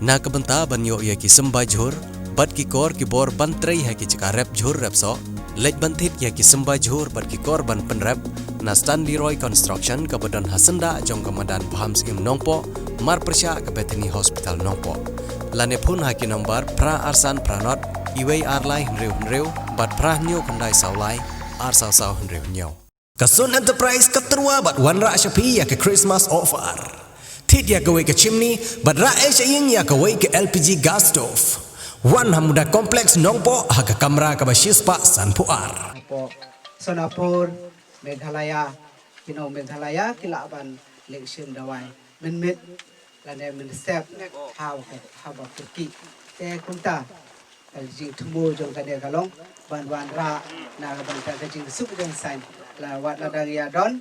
Na kabanta banyo ya ki samba jhur, bat ki kor ki bor ban trei ha ki chika rap jhur rap so, lej ban thit ya ki samba jhur bat ki kor ban pen rap, na Stanley Roy Construction ka badan hasenda jong kamadan Phams im nongpo, mar persya ka Bethany Hospital nongpo. Lane phun ha ki nombar pra arsan pranot, iwei arlai hnreu, bat pra nyo kandai saulai, ar sau hnreu nyo. Kasun Enterprise keterua bat wanra syapi ya ke Christmas offer. Tit ya gawe ke chimney, bat rae sying ya gawe ke LPG gas stove. Wan hamuda kompleks nongpo haka kamera ka basispa sanpuar. Po Sonapur, Meghalaya, Meghalaya kilaban election dawai. Min lane min step how Turki. Te kunta jing tumu jong kade kalong ban ra na ban ta jing sup jong sign la wat la dang ya don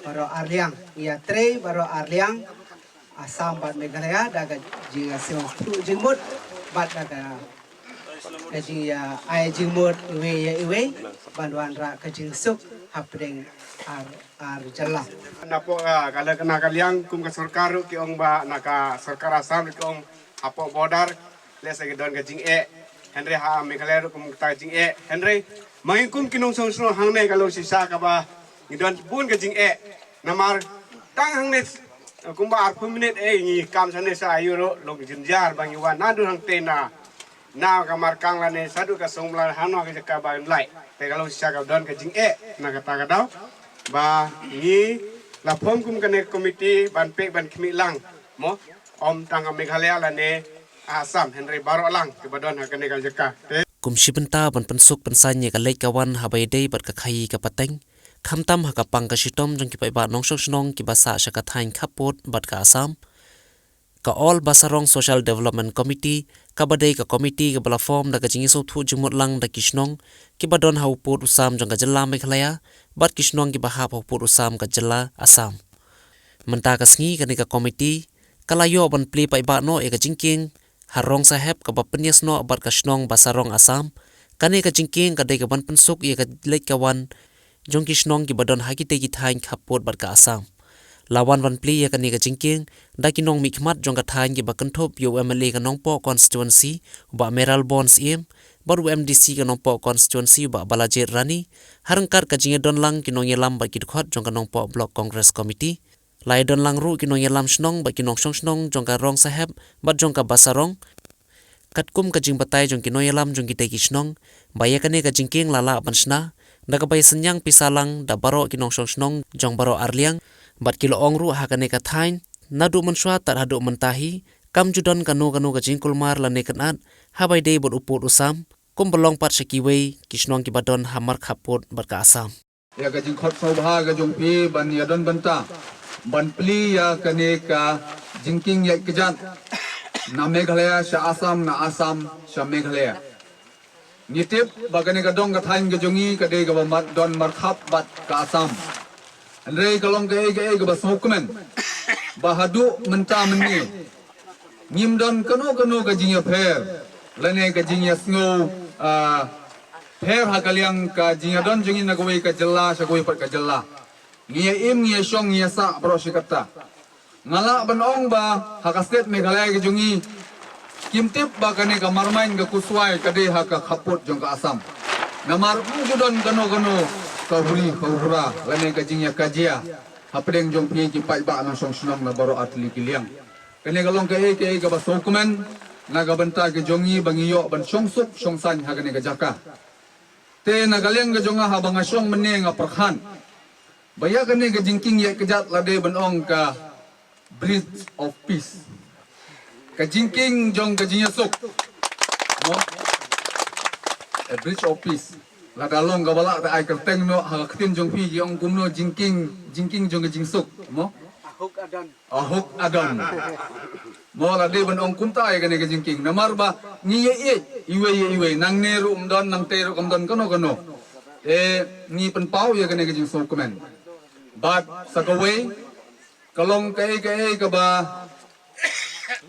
baro Arliang ya tre baro Arliang Assam bat Meghalaya daga jing asim tu jing mut bat daga kajing ya ai jing mut iwe ban ra kajing sup hapdeng ar jalla napo kala kena kaliang kum ka sarkar ki ong ba naka sarkar Assam ki ong apo border le sa don kajing Henry ha Meghalaya kum ta jing Henry mai kum kinong song song hang ne kalau sisa ka ba ngidon bun kajing namar tang hang ne kumba ar minute ni kam sane sa euro log jinjar bang yuan nadu hang tena na kamar kang lane sadu ka songla hano ka ka ba lai te kalau sisa ka don kajing na kata ka daw ba ni la phom kum kane komiti ban pe ban khmi lang mo om tang Meghalaya lane Assam Henry baro lang ke badon ha kane ka jaka kum shibenta ban pensuk pensanya ka lek kawan habai dei bat ka khai ka pateng khamtam ha ka pang ka shitom jong ki pai ba nong sok snong ki basa sha ka thain khapot bat ka Assam ka all basarong social development committee ka badai ka committee ka bala form da ka jingi so thu jumut lang da kisnong ki badon ha uput usam jong ka jalla Meghalaya bat kisnong ki ba ha uput usam ka jalla Assam menta ka sngi ka ni ka committee kalayo ban pli pai ba no e ka jingking harong saheb ka bapnyas no bat ka snong basarong Assam kane ka jingking ka dei ka ban pensuk ye ka lek kawan jong ki snong ki badon ha ki te ki thain khapot bat ka Assam lawan van pli ya ka ni ka jingking da ki nong mikmat jong ka thain ki ba kanthop yo MLA ka nong po constituency ba Meral Bonds im baru MDC ka nong po constituency ba Balajir Rani harangkar ka jinge don lang ki nong yelam ba ki khot jong ka nong po block congress committee lai don lang ru ki nong yelam snong ba ki nong snong jong ka rong saheb ba jong ka basarong katkum ka jing batai jong ki nong yelam jong ki te ki snong ba ya ka ne ka jingking lala ban sna da ka bai senyang pisalang da baro ki nong snong jong baro Arliang bat kilo ong ru ha ka ne ka thain nadu menswa tar hadu mentahi kam judon kanu ka jingkul mar la ne kanat habai dei bot uput usam kum belong pat sekiwei ki snong ki badon hamar khapot bat ka Assam ya ka jing khot so bha ka jong pi ban ya don banta ban pli ya ka ne ka jingking ya kejat na Meghalaya sha Assam na Assam sha Meghalaya nitip bagane ka dong ka thain ka jongi ka de ka mat don mar khap bat ka Assam andre kalong ka ka ba sokmen bahadu menta menni ngim don kano ka jingya pher lane ka jingya sngo pher ha kaliang ka jingya don jongi na gowe ka jalla sa gowe pat ka jalla ngia im ngia shong ngia sa pro sikata ngala banong ba ha ka state Meghalaya ka jongi kimtip ba kane ka marmain ka kuswai ka de ha ka khapot jong ka Assam namar judon kano ka hura lane ka jingya kajia hapdeng jong pi ki pai ba nang song snong na baro atli kiliang kane galong ka ka ba sokumen na ga banta ke jongi bangiyo ban song sup song san ha kane ka jaka te na galeng ka jonga ha banga song mene nga prakhan baya kane ka jingking ye kejat lade banong ka bridge of peace ka jingking jong ka jingya sok no a bridge of peace la dalong ka bala ta ai kerteng no ha ktin jong pi yong kumno jingking jong ka jingsuk mo ahuk adan mo la de ban ong kumta ai ka ne ka jingking namar ba ni ye iwe nang ne ru don nang te ru don kano ni pen pau ye ka ne ka jingsuk komen but sakaway kalong ka ba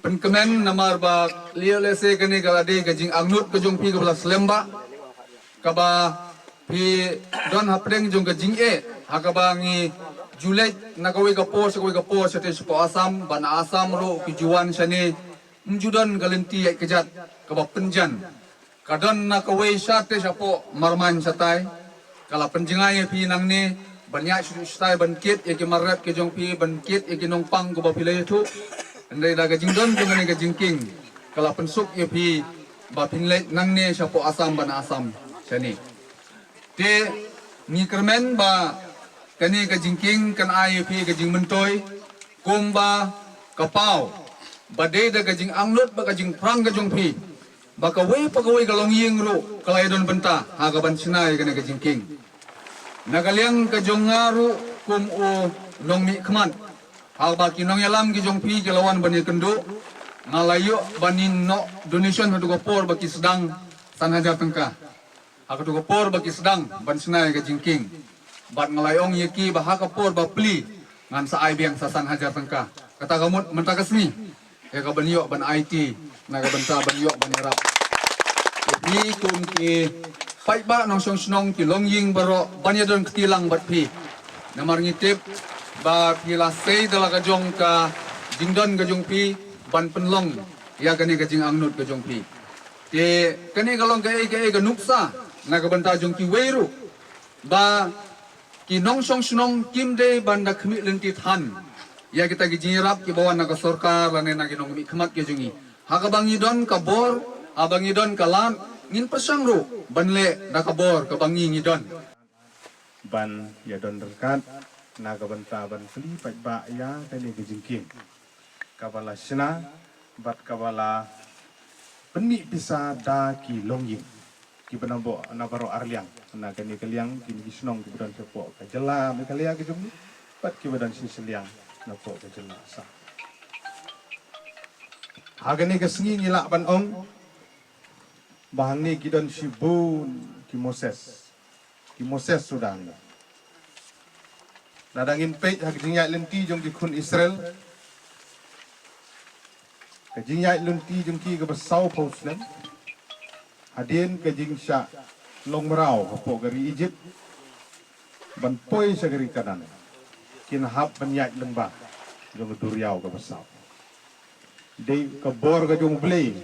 penkemen namar ba liyo lese ka ne ka de ka jing angnut ka jong pi ka bala slemba kaba pi don hapdeng jong ka jing hakaba ngi Julai nakawi ka po sa te po Assam ban Assam ro ki juan sani Mjudan galenti yai kejat kaba penjan. Kadon na kawai syate syapo marman satai. Kala penjengai pi nang ne banyak syutai bankit ya ki marap ke jong pi bankit ya ki nongpang kaba pilai tu. Andai daga jingdon tu ngane ga jingking. Kala pensuk ya pi ba pinlet nang ne syapo asam ban asam sani. Te ni kermen ba kani ga jingking kan ai pi ga jing mentoy kumba kapau badai da gajing angnut ba gajing prang gajong pi baka wei pagawai galong ying ru kalay don benta ha gaban sinai kana gajing king nagaliang gajong ngaru kum o long mi kman ha ba kinong yalam gajong pi galawan bani kendo ngalayo banin no donation hadu gopor baki sedang san hajar tengka ha hadu gopor baki sedang ban sinai gajing king bat ngalayong yeki ba ha kapor ba pli ngan sa ai biang sasan hajar tengka kata gamut mentakasmi ya ka banyo ban IT na ka banta banyo ban Arab ni kum ki pai ba nong song snong ki longying baro banya don ktilang bat pi namar ngitip ba pila sei dala ka jong ka jingdon ka jong pi ban penlong ya kani ka jing angnut ka jong pi te kani ka long ka ka nuksa na ka banta jong ki weiru ba ki nong song snong kim de banda khmi lenti than ya kita gijirap ki bawa naga sorkar lane nagi nong mi khamat ke jungi haga bangi don ka bor abangi don kalan ngin pasang ru banle naka bor ka bangi ngidon ban ya don derkat naga banta ban fli pai ba ya tani ke jingking kabala sina bat kabala peni bisa da ki longying ki penambo nabaro arliang naga ni kaliang ki gisnong ki budan sepo ka jela me kalia ke jumni bat ki budan siseliang napo ke jelasa hagani ke sengi ngilak ban ong bahani kidon shibun ki Moses sudah nadangin pej hag jingyai lenti jong dikun Israel ke jingyai lenti jong ki ke besau pauslen hadin ke jingsha long merau hapo gari Egypt ban poi sagari kanan kin hap banyai lembah jong duriau ke besau dei ke bor ke jong blei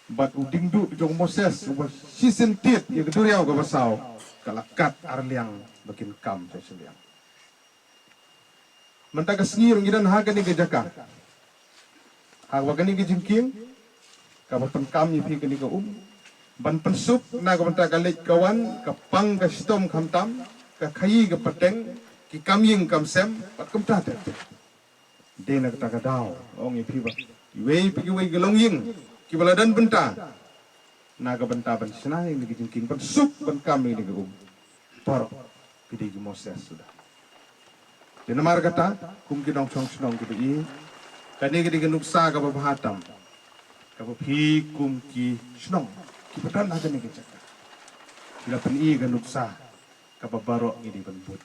bat uding du jong Moses season tit ye ke duriau ke besau kalakat arliang bakin kam seliang mentaka sengir ngidan haga ni ke jaka haga gani ke jingking ka ban kam ni pi ke ni ke ban pensup na ka banta galek kawan ka pang ka stom khamtam ka khayi ka pateng ki kamying kamsem pat kumta te de na ka dau ong i pi ba wei pi wei gelongying ki baladan benta na ka banta ban sinai ni ke jingking ban sup ban kam ni ke por ki di Moses sudah de namar kata kum ki dong chong snong ki bi kani ki di nuksa ka bahatam ka pi kum ki snong ki patan na ni ke jaka ila pen i ka nuksa ka babaro ni di banbut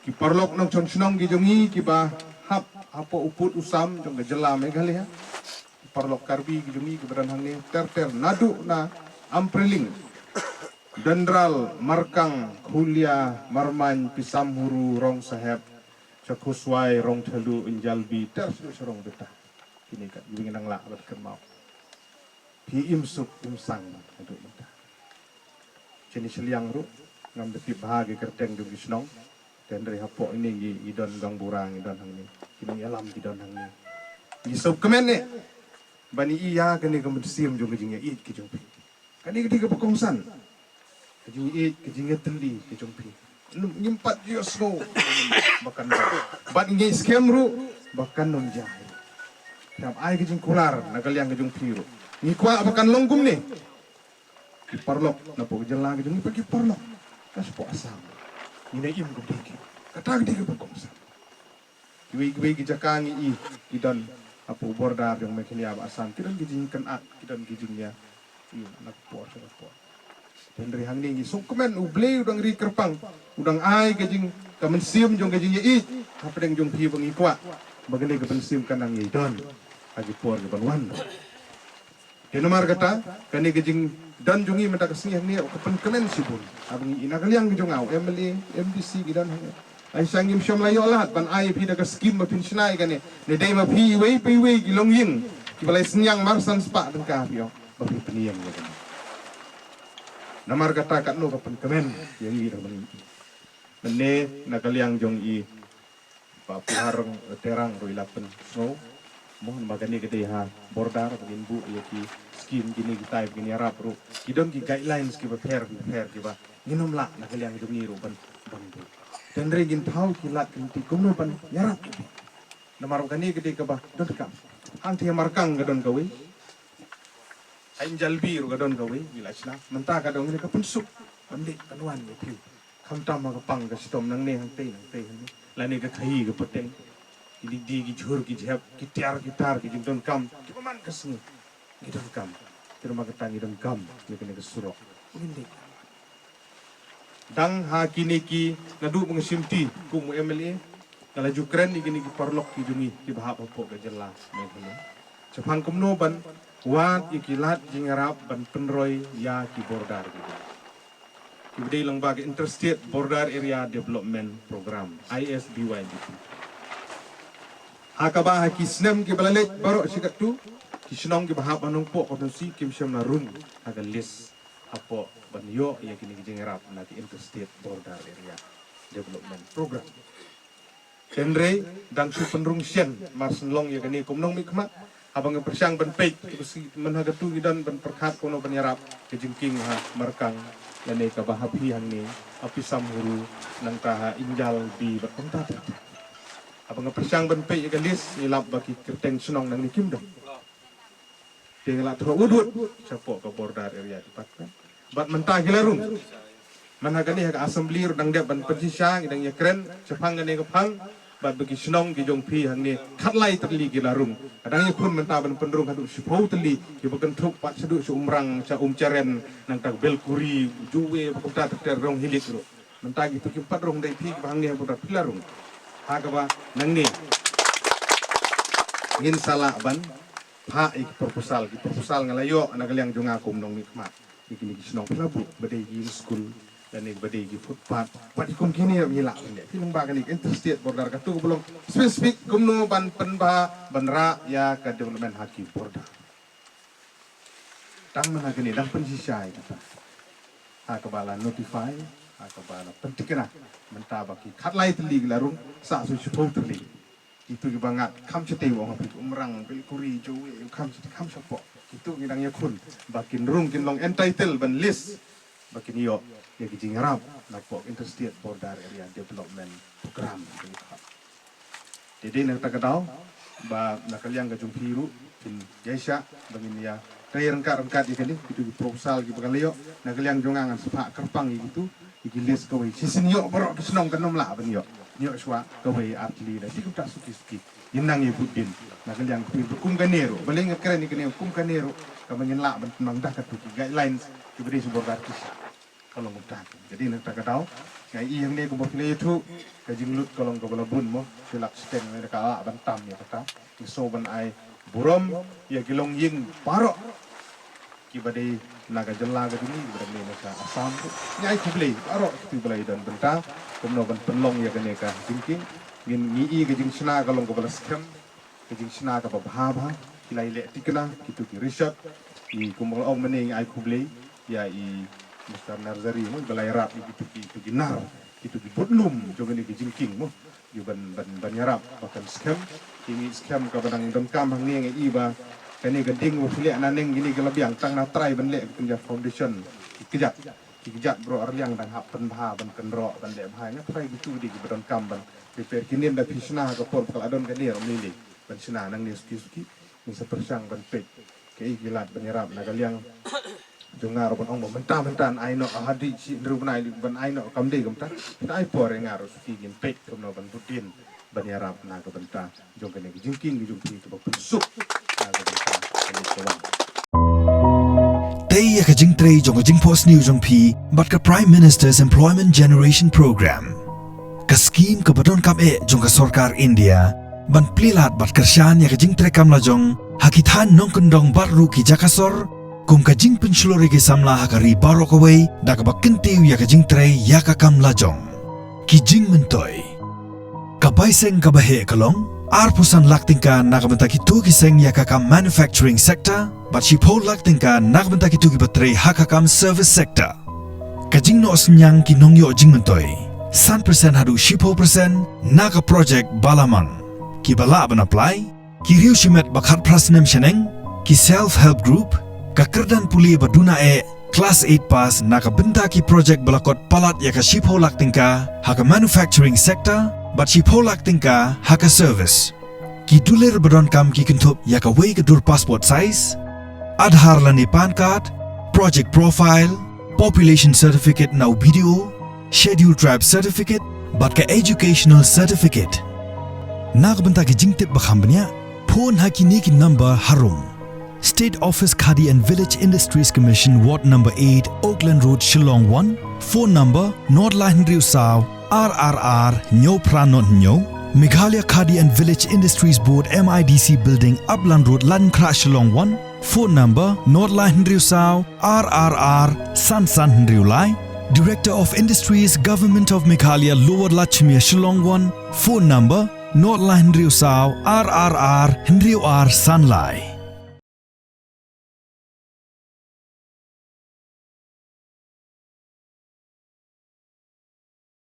ki parlok nong chong snong ki jongi ki ba hap apo uput usam jong gejela megalia parlok karbi ki jongi ki badan hang ni ter nadu na ampreling Dendral markang kulia marman pisam huru rong sahab cakuswai rong telu injalbi terserong betah kini kat wing nang la bat kermau pi imsup imsang aduk betah jenis liang ru ngam beti bahagi kerteng du gisnong dan dari hapok ini idon gang burang idon hang ni kini alam idon hang ni isup kemen ne bani iya kini kemensim jong jingnya it ki jong pi kani ketiga pekongsan kejing it kejing teli kejong pi nyimpat yo snow bahkan bat ngi scam ru bahkan nom jai kam ai kejing kular nagaliang kejong pi ru ni kwa bahkan longgum ni ki parlok na po jela kejong pergi parlok kas po asam ni im gum diki kata ketiga pekongsan kiwi ki jakangi i kidon apu bordar yang mekini asam kidon kejing kan kidon kejingnya iya nak po sa po dan dari hang ni sung kemen ublei udang ri kerpang udang ai kejing kamen sim jong kejing ye apa deng jong pi bangi kwa bagale ke pensim kanang ye don agi por ke banwan de nomar kata kani kejing dan jongi menta kesini hang ni ke pen kemen sibun abang ina kaliang jong au MLA MDC gidan hang ai sangim syam layo lat ban ai pi da ka skim ma pin snai kan ne dei ma pi wei ki long ying ki balai senyang marsan spa dan ka pio ba pi peniang ya kan namar kata kat no kapan kemen yang i da mene nakaliang jong i pa puharang terang roi lapen snow mohon magani gede ha bordar begin bu ya ki skim gini kita begini arab ru kidon ki guidelines ki prepare ki ba nginom la nakaliang jong i ru ban bu dan regin tahu kilat kinti kumno pan yarap namar magani gede ka ba don kam anti markang gadon kawe ain jalbi ru gadon kawe bila sna menta kadong ni ka punsuk andi kanwan ni pi kham tam ma ka pang ka sitom nang ne hang te la ne ka khai ka peteng ini di ki jhur ki jhap ki tiar ki tar ki don kam ki paman ka sni ki don kam ki ma ka tangi don kam ni ka surok ini dang ha kini ki nadu mengesimti kum MLA kala jukren ni kini ki parlok ki jungi ki bahap pok ka jela me kono sepang kumno ban wat ikilat jingarap ban penroy ya ki bordar gitu Kibdi lembaga Interstate Border Area Development Program ISBY gitu. Hakaba haki snem ki balalet barok sikat tu kisnong ki bahap anong po potensi kim syam na rung haga list apo banyo ya kini jingarap na ki Interstate Border Area Development Program. Tenre dang su penrung sien marsen long ya kini kumnong mikmat abang persyang ban peit menhaga tu gidan ban perkat kono banyarap ke jingking ha markang lane ka bahapi hang ni api samhuru nang taha injal di berkonta abang persyang ban peit ya galis nilap baki kerteng senong nang nikim dah tinggal tro udut capo ke border area tepat kan bat mentah gilarung manhaga ni ha assembly dang dia ban penjisang dang ya kren cepang ngane kapang bat bagi senong ki jong pi hang ni khatlai terli ki larung kadang kun menta ban pendrung hadu sipau teli ki bakan truk pat sedu umrang ca caren nang tak belkuri juwe pakota ter rong hilik ro menta gitu ki pat rong dai pi bang ni budak pilarung ha ka ba nang ni ngin sala ban ha ik proposal ngalayo nagaliang jong akum nong nikmat iki ni senong pelabu badai ki school dan ini badai di footpath pat ikum kini mila ni film bagan ik interstate border ka tu belum spesifik kumno ban penba banra ya ka development haki border tang mana gini dang pensisai kata ha kabala notify ha kabala pentikna menta baki khatlai teli larung sa su chupau teli itu ki bangat kam chete wong api umrang bil kuri jowe kam sapo itu ngidang yakun bakin rung kin long entitle ban list bakin yo ya kijing rap napok Interstate Border Area Development Program jadi nak takadau ba nakaliang ka jumpiru kin yaisha bangin ya tay rengkat ikan ni itu proposal gi bagaliyo nakaliang jongangan sepak kerpang gitu iki list ko sisin yo borok kisnong kanom la ban yo nyo swa ko atli da sikum tak suki inang ibudin nakaliang kum kanero baling keren ni kum kanero ka bangin la ban mang dah ka tu guidelines diberi sebuah kisah kalau mudah jadi nak tak tahu ngai yang ni ko bokile itu ka jinglut kolong ko balabun mo silak sten ni ka ala bantam ya kata so ban ai burom ya gilong ying parok ki badai naga jella ga dini berani masa asam nyai ku beli parok tu belai dan benta komno ban penlong ya kene ka jingking ngin ngi ga jing sna kolong ko balaskem ka jing sna ka bahaba kilai le tikna kitu ki research i kumol ong mening ai ku beli ya i Mr. Narzari mo balai rap itu ginar itu di budlum joga ni jingking mo yu ban yarap bahkan scam ini scam ka badang dam kam hang ni ngai iba kani gading mo fili ananeng gini gelabiang tang na try ban le kunja foundation kejat bro arliang dang hap pen bha ban kenro ban le bha na try gitu di badang kam ban repair kinin da pisna ka por kal adon kani rom lili ban sina nang ni suki ni sepersang ban pek kei gilat ban yarap na galiang dengar pun orang mentah ai no hadi si rubnai ban ai no kamde kamta ai por ngar suki gin pek kumno ban putin ban yarap na ka benta jong kene jingking jingki to busuk na ka benta kene kolong Day ka jing trei jong jing post new jong pi but ka Prime Minister's Employment Generation Program ka scheme ka badon kam jong ka sarkar India ban plilat bat kershan ya ka jing trei kam la jong hakithan nong kendong baru ki jakasor kum kajing pensulori ke samla hakari barok away da ka bakentiu ya kajing trei ya ka kam lajong kijing mentoy bai seng ka bahe kalong ar pusan laktingka nakabenta ki tu ki seng ya kakam manufacturing sector but shi pho laktingka nakabenta ki tu ki batrei hakakam service sector kajing no senyang ki nongyo jingmentoi 100% hadu shipo persen naga project balamang ki bala ban apply ki riu shimet bakhat prasnem sheneng ki self help group ka kerdan puli baduna class 8 pass naga benta ki project balakot palat ya ka shipo laktingka haka manufacturing sector but shipo laktingka haka service ki duler badon kam ki kintup ya ka wei ka dur passport size Aadhaar lani pan card project profile population certificate now video scheduled tribe certificate but ka educational certificate nagbenta ki jingtip bakhambanya phone hakini ki number harum State Office Khadi and Village Industries Commission Ward number 8 Oakland Road Shillong 1 phone number Nordline Riu Sao RRR Nyo Pranot Nyo Meghalaya Khadi and Village Industries Board MIDC Building Upland Road Lankra Shillong 1 phone number Nordline Riu Sao RRR San Riu Lai Director of Industries Government of Meghalaya Lower Lachmia Shillong 1 phone number Nordline Riu Sao RRR Riu R San Lai